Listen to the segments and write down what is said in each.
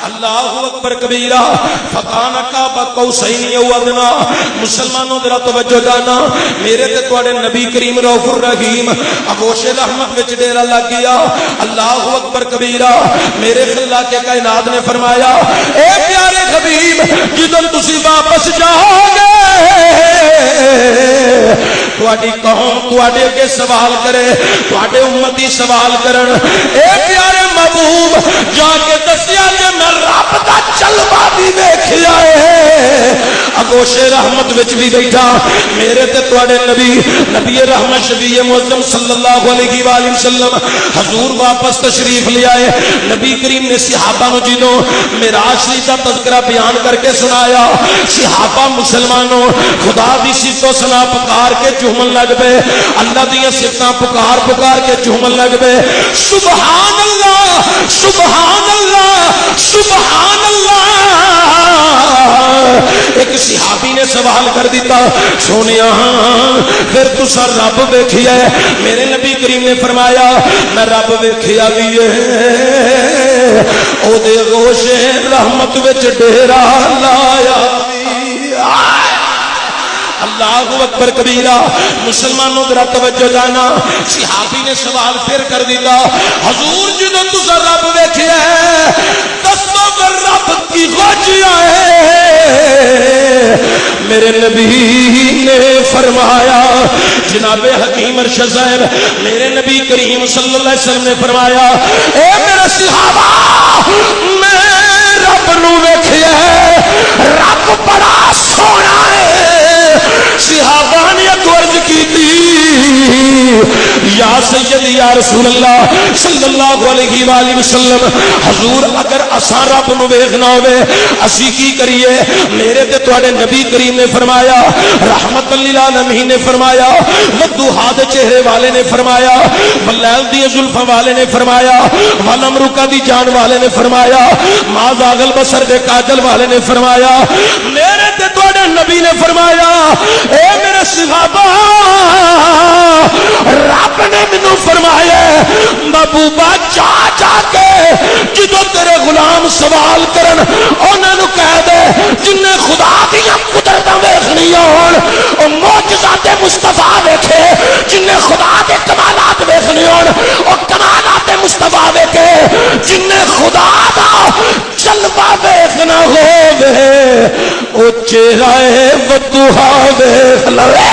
اللہ اکبر کبیرہ فکان قاب قوسین او ادنا مسلمانوں ذرا توجہ جانا میرے تے تواڈے نبی کریم رؤوف الرحیم آغوش رحمت وچ ڈیرا لگ گیا اللہ اکبر کبیرہ میرے خلاق کائنات نے فرمایا اے پیارے حبیب جدوں تسی واپس جاؤ گے تواڈی قوم تواڈے اگے سوال کرے تواڈے امتی سوال کرن اے پیارے محبوب جا کے دسیا کہ میں رب دا جلوہ بھی ویکھیا ہے آغوش رحمت وچ بھی بیٹھا میرے تے تواڈے نبی رحمت شفیع معظم صلی اللہ علیہ وآلہ وسلم حضور واپس تشریف لے آئے نبی کریم نے صحابہ نو جدوں معراج شریف دا تذکرہ بیان کر کے سنایا صحابہ مسلمانوں خدا دی صفت و ثنا پکار کے جھومن لگ پے اللہ دی صفتاں پکار کے جھومن لگ پے سبحان اللہ سبحان اللہ سبحان اللہ ایک صحابی نے سوال کر دیتا سونیا پھر تسا رب ویکھیا ہے میرے نبی کریم نے فرمایا میں رب ویکھیا بھی ہے او دے گوش رحمت وچ ڈیرا لایا اللہ اکبر کبیرہ مسلمانوں ذرا توجہ جانا صحابی نے سوال پھر کر دیتا حضور جدوں تسا رب ویکھیا ہے دسو کر رب کی غوجیا ہے میرے نبی نے فرمایا جناب حکیم ارشد صاحب میرے نبی کریم صلی اللہ علیہ وسلم نے فرمایا اے میرے صحابہ میں رب نو ویکھیا ہے رب بڑا سونا ہے صحابہ نے عرض کی تھی یا سیدی یا رسول اللہ صلی اللہ علیہ وآلہ وسلم حضور اگر اساں رب نو ویکھنا ہوے اسی کی کریے میرے تے تواڈے نبی کریم نے فرمایا رحمت للعالمین نے فرمایا وضحا دے چہرے والے نے فرمایا واللیل دی زلفاں والے نے فرمایا والامرکا دی جان والے نے فرمایا ما زاغ البصر دے کاجل والے نے فرمایا میرے تے تواڈے نبی نے فرمایا اے میرے صحابہ رب نے مینوں فرمایا محبوبہ جا کے جدوں تیرے غلام سوال کرن انہاں نوں کہہ دے جن خدا دیاں قدرتاں ویکھنی ہون او معجزات مصطفیٰ ویکھے جن خدا دے کمالات ویکھنے ہون او کمالات مصطفیٰ ویکھے جن خدا دا جلوہ ویکھنا ہووے او چہرہ وضحا ویکھ لوے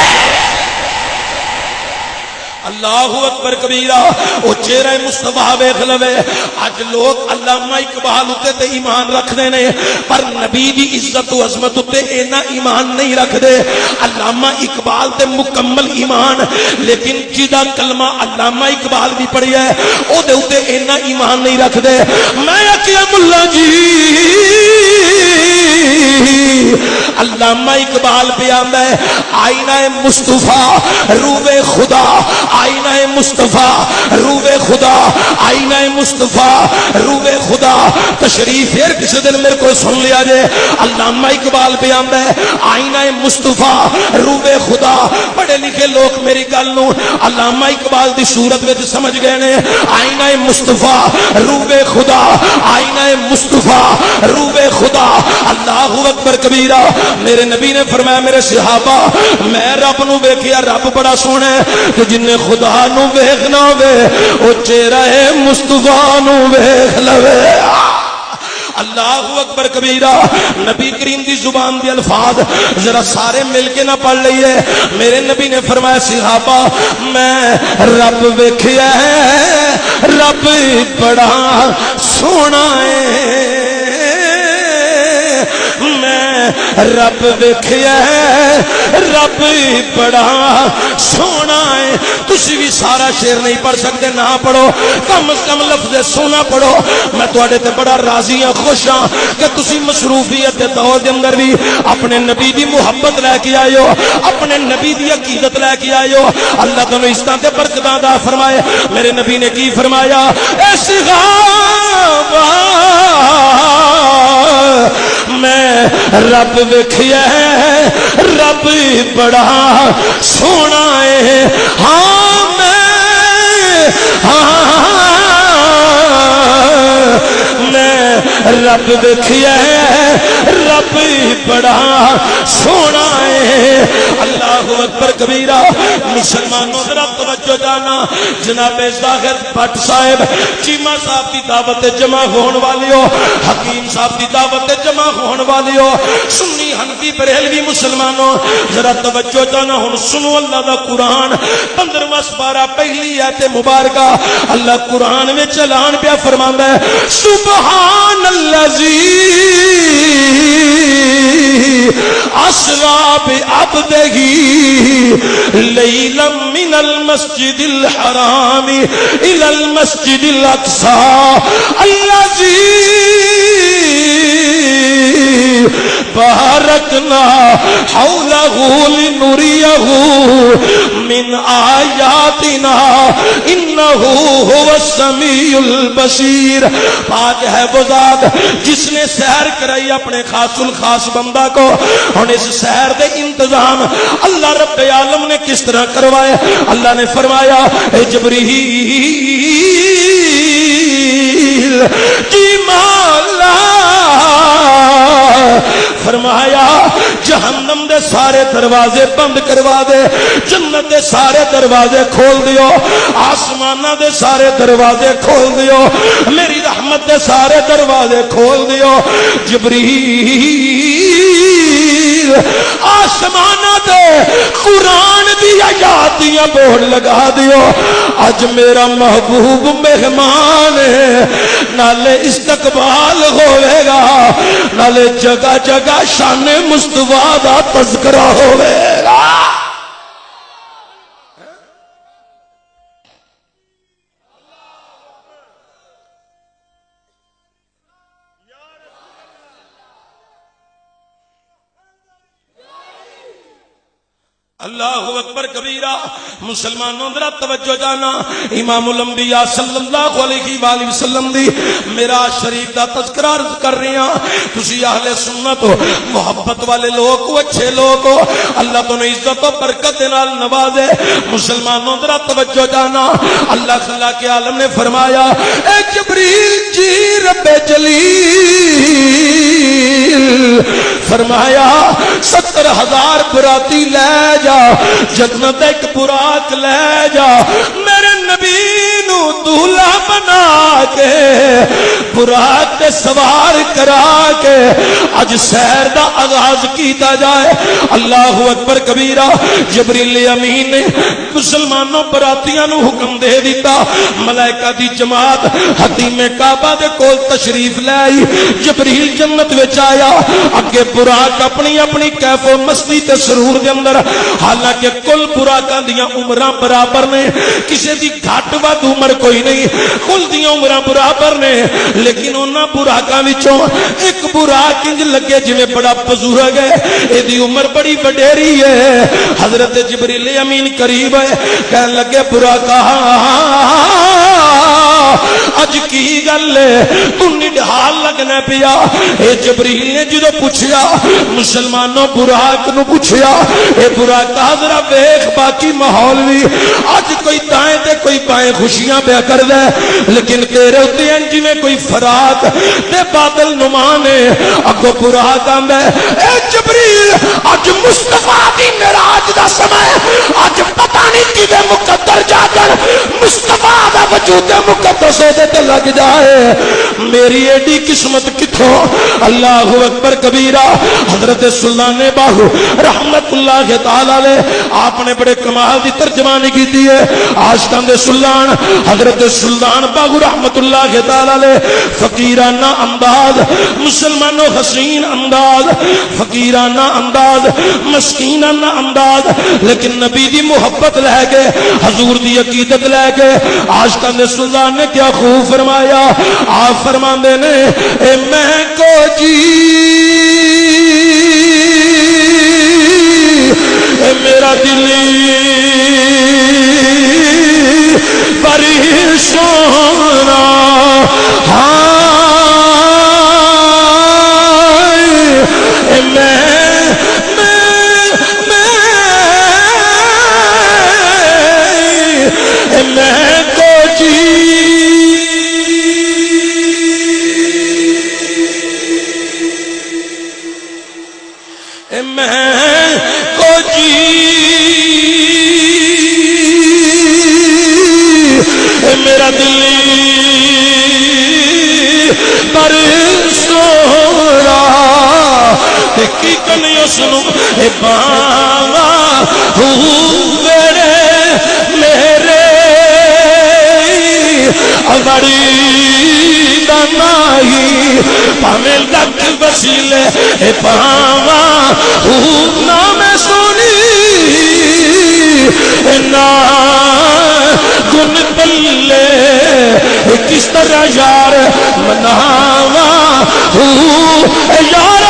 اللہ اکبر کبیرہ او چہرہ مصطفیٰ ویکھ لوے اج لوگ علامہ اقبال اتے تے ایمان رکھ دے نے پر نبی دی عزت و عظمت اتے اینا ایمان نہیں رکھ دے علامہ اقبال تے مکمل ایمان لیکن جدا کلمہ علامہ اقبال بھی پڑھیا ہے او دے اتے اینا ایمان نہیں رکھ دے میں اکیا ملا جی علامہ اقبال پہ آندا ہے آئینہ مصطفیٰ روح خدا آئینہ مصطفیٰ روح خدا آئینہ مصطفیٰ روح خدا تشریف پھر کسی دن میرے کو سن لیا جائے علامہ اقبال پہ آندا ہے آئینہ مصطفیٰ روح خدا پڑھے لکھے لوگ میری گل نو علامہ اقبال دی صورت وچ سمجھ گئے نے آئینہ مصطفیٰ روح خدا آئینہ مصطفیٰ روح خدا اللہ اکبر کبیرہ میرے نبی نے فرمایا میرے صحابہ میں رب نو ویکھیا رب بڑا سونا ہے کہ جن خدا نو ویکھنا ہوے او چہرہ مصطفیٰ نو ویکھ لوے اللہ اکبر کبیرہ نبی کریم دی زبان دی الفاظ ذرا سارے مل کے نہ پڑھ لئیے میرے نبی نے فرمایا صحابہ میں رب ویکھیا ہے رب بڑا سونا ہے میں رب ویکھیا ہے رب بڑا سونا ہے تسی بھی سارا شعر نہیں پڑھ سکتے نہ پڑھو کم از کم لفظ سونا پڑھو میں تواڈے تے بڑا راضی ہاں خوش ہاں کہ تسی مصروفیت دے دور دے اندر بھی اپنے نبی دی محبت لے کے آئے ہو اپنے نبی دی عقیدت لے کے آئے ہو اللہ تانوں اس تے برکتاں عطا فرمائے میرے نبی نے کی فرمایا اے صحابہ میں رب ویکھیا ہے رب بڑا سونا ہے ہاں میں رب دیکھیا رب بڑا سونا ہے۔ اللہ اکبر کبیرہ۔ مسلمانوں ذرا توجہ جانا، جناب ظاہر بٹ صاحب چیمہ صاحب دی دعوت جمع ہون والیو، حکیم صاحب دی دعوت جمع ہون والیو، سنی حنفی بریلوی مسلمانوں ذرا توجہ جانا، ہن سنو اللہ دا قرآن 15واں سپارہ پہلی آیت مبارکہ۔ اللہ قرآن میں اعلان پیا فرماندا ہے سبحان الذی اسریٰ بعبدہ لیلا من المسجد الحرام الى المسجد الاقصى الذی بارکنا حولہ لنریہ من آیاتنا انہ هو السمیع البصیر۔ پاک ہے وہ ذات جس نے سحر کرائی اپنے خاص الخاص بندہ کو۔ اور اس سحر دے انتظام اللہ رب عالم نے کس طرح کروائے؟ اللہ نے فرمایا اے جبریل کی مولا، فرمایا جہنم دے سارے دروازے بند کروا دے، جنت دے سارے دروازے کھول دیو، آسمانہ دے سارے دروازے کھول دیو، میری رحمت دے سارے دروازے کھول دیو۔ جبریل آسمانہ دے قرآن دی آیات دیاں بورڈ لگا دیو، اج میرا محبوب مہمان ہے، نالے استقبال ہوئے گا، نالے جگہ جگہ شان مصطفیٰ دا تذکرہ ہوئے گا۔ اللہ اکبر کبیرہ۔ مسلمانوں ذرا توجہ جانا، امام الانبیاء صلی اللہ علیہ وآلہ وسلم دی معراج شریف دا تذکرہ عرض کر رہی ہاں۔ تسی اہل سنت ہو، محبت والے لوگ ہو، اچھے لوگ ہو، اللہ تو نے عزت و برکت دے نال نوازے۔ مسلمانوں ذرا توجہ جانا، اللہ خلا کے عالم نے فرمایا اے جبریل جی رب جلیل، فرمایا 70,000 براتی لے جا، جنت ایک براق لے جا، میرے نبی نو دولہا بنا کے براق تے سوار کرا کے اج سیر دا آغاز کیتا جائے۔ اللہ اکبر کبیرہ۔ جبریل امین نے مسلمانوں براتیاں نو حکم دے دیتا، ملائکہ دی جماعت حتیم کعبہ دے کول تشریف لے آئی۔ جبریل جنت وچ آیا، اگے براق اپنی اپنی کیف و مستی تے سرور دے اندر، حالانکہ کل براقاں دیاں عمراں برابر نے، کسے دی گھٹ ود عمر کوئی نہیں، کل دیاں عمراں برابر نے، لیکن انہاں براقاں وچوں ایک براق انج لگے جویں بڑا بزرگ ہے، اے دی عمر بڑی وڈیری ہے۔ حضرت جبریل امین قریب ہے، کہنے لگے براقا اج کی گل ہے تو نڈھال لگنا پیا؟ اے جبریل نے جدو پوچھیا، مسلمانوں براق نو پوچھیا، اے براق ذرا ویکھ باقی ماحول بھی اج کوئی دائیں تے کوئی بائیں خوشیاں پیا کر دے، لیکن تیرے اتنے انجی میں کوئی فراق تے بادل نمان ہے۔ اگو براق آندا ہے اے جبریل اج مصطفیٰ دی معراج دا سمے، اج پتہ نہیں کدے مقدر جا کر مصطفیٰ دا وجود مقدس دے تے لگ جائے، میری ایڈی قسمت کتھوں؟ اللہ اکبر کبیرہ۔ حضرت سلطان باہو رحمت اللہ تعالی علیہ آپ نے بڑے کمال دی ترجمانی کی دی ہے۔ عاشقان دے سلطان حضرت سلطان باہو رحمت اللہ تعالی علیہ، فقیرانہ انداز، مسلمانوں حسین انداز، فقیرانہ انداز، مسکینانہ انداز، لیکن نبی دی محبت لے کے، حضور دی عقیدت لے کے عاشقان دے سلطان نے کیا خوب فرمایا۔ آپ فرماندے نے اے میں کو جی اے میرا دلی پریشان، ہاں اے میں کو جی میں کو جی میرا دل پر سورا کی کنی سنو باوا میرے بڑی دنائی پامے لکھ وسیلے پاوا نام سونی نا گن پلے کس طرح یار مناوا یار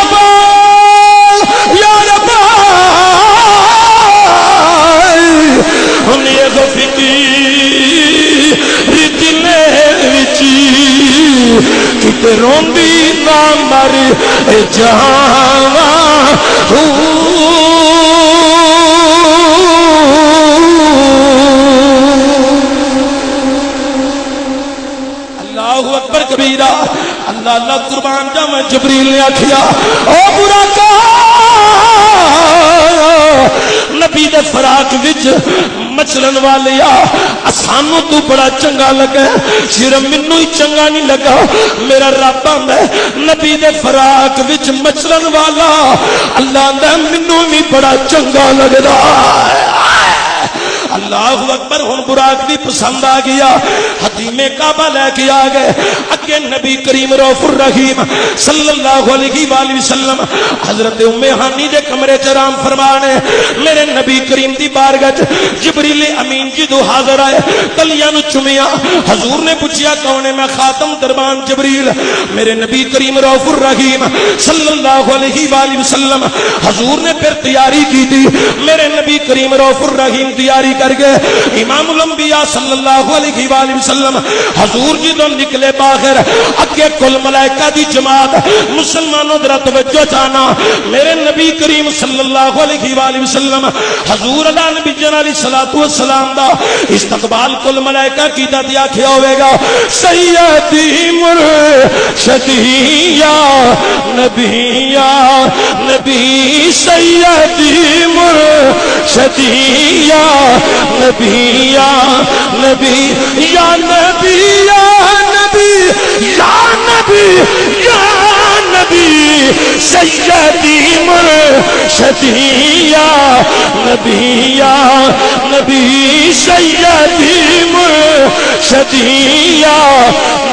کتے روندی نہ مر جاواں اللہ اکبر کبیرہ اللہ اللہ قربان جاواں جبریل نے آکھیا او برا کا نبی دے فراق وچ مچلن والیا سانو تو بڑا چنگا لگا صرف مینوں ہی چنگا نہیں لگا میرا رب آندا ہے نبی دے فراق وچ مچلن والا اللہ آندا مینوں بھی بڑا چنگا لگدا اللہ اکبر ہن براق دی پسند آ گیا حتیم کعبہ لے کے آ گئے اگے نبی کریم رؤوف الرحیم صلی اللہ علیہ وآلہ وسلم حضرت ام ہانی دے کمرے چ آرام فرمانے میرے نبی کریم دی بارگاہ جبریل امین جدو حاضر آئے تلیاں نو چومیا حضور نے پوچھیا کون ہے میں خاتم دربان جبریل میرے نبی کریم رؤوف الرحیم صلی اللہ علیہ وآلہ وسلم حضور نے پھر تیاری کی تھی میرے نبی کریم رؤوف الرحیم تیاری کر گئے امام الانبیاء صلی اللہ علیہ وآلہ وسلم حضور جدو نکلے باہر اگے کل ملائکہ دی جماعت مسلمانوں ذرا توجہ جانا میرے نبی کریم صلی اللہ علیہ وآلہ وسلم حضور اللہ نبی جن علیہ الصلوۃ والسلام دا استقبال کل ملائکہ کی دیا کیا ہوئے گا سیدی مرشدی یا نبی سیدی مرشدی یا نبی یا نبی یا نبی یا نبی یا نبی یا نبی سیدی مرشدی یا نبی یا نبی سیدی مرشدی یا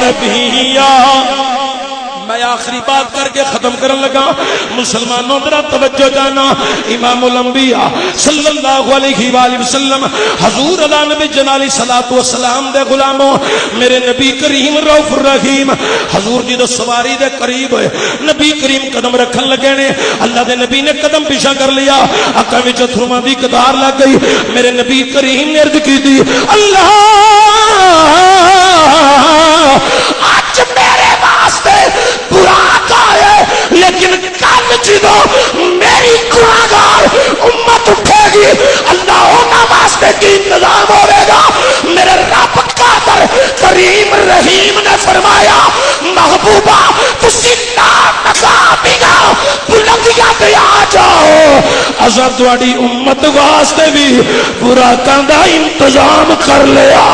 نبی یا میں آخری بات کر کے ختم کرن لگا مسلمانوں ذرا توجہ جانا امام الانبیاء صلی اللہ علیہ وآلہ وسلم حضور اللہ نبی جن علیہ الصلوۃ والسلام دے غلاموں میرے نبی کریم رؤوف الرحیم حضور جی دو سواری دے قریب ہوئے نبی کریم قدم رکھن لگے نے اللہ دے نبی نے قدم پیچھے کر لیا آقا وچ تھرواں دی قطار لگ گئی میرے نبی کریم نے عرض کی تھی اللہ آج میرے واسطے براق آئے لیکن کل جدو میری گناہگار امت اٹھے گی اللہ ہونا واسطے کی انتظام ہوئے گا میرے رب قادر کریم رحیم نے فرمایا محبوبہ تسی نام نقابی گا بلندیاں دے آ جاؤ ازا تواڈی امت واسطے بھی براقاں دا انتظام کر لیا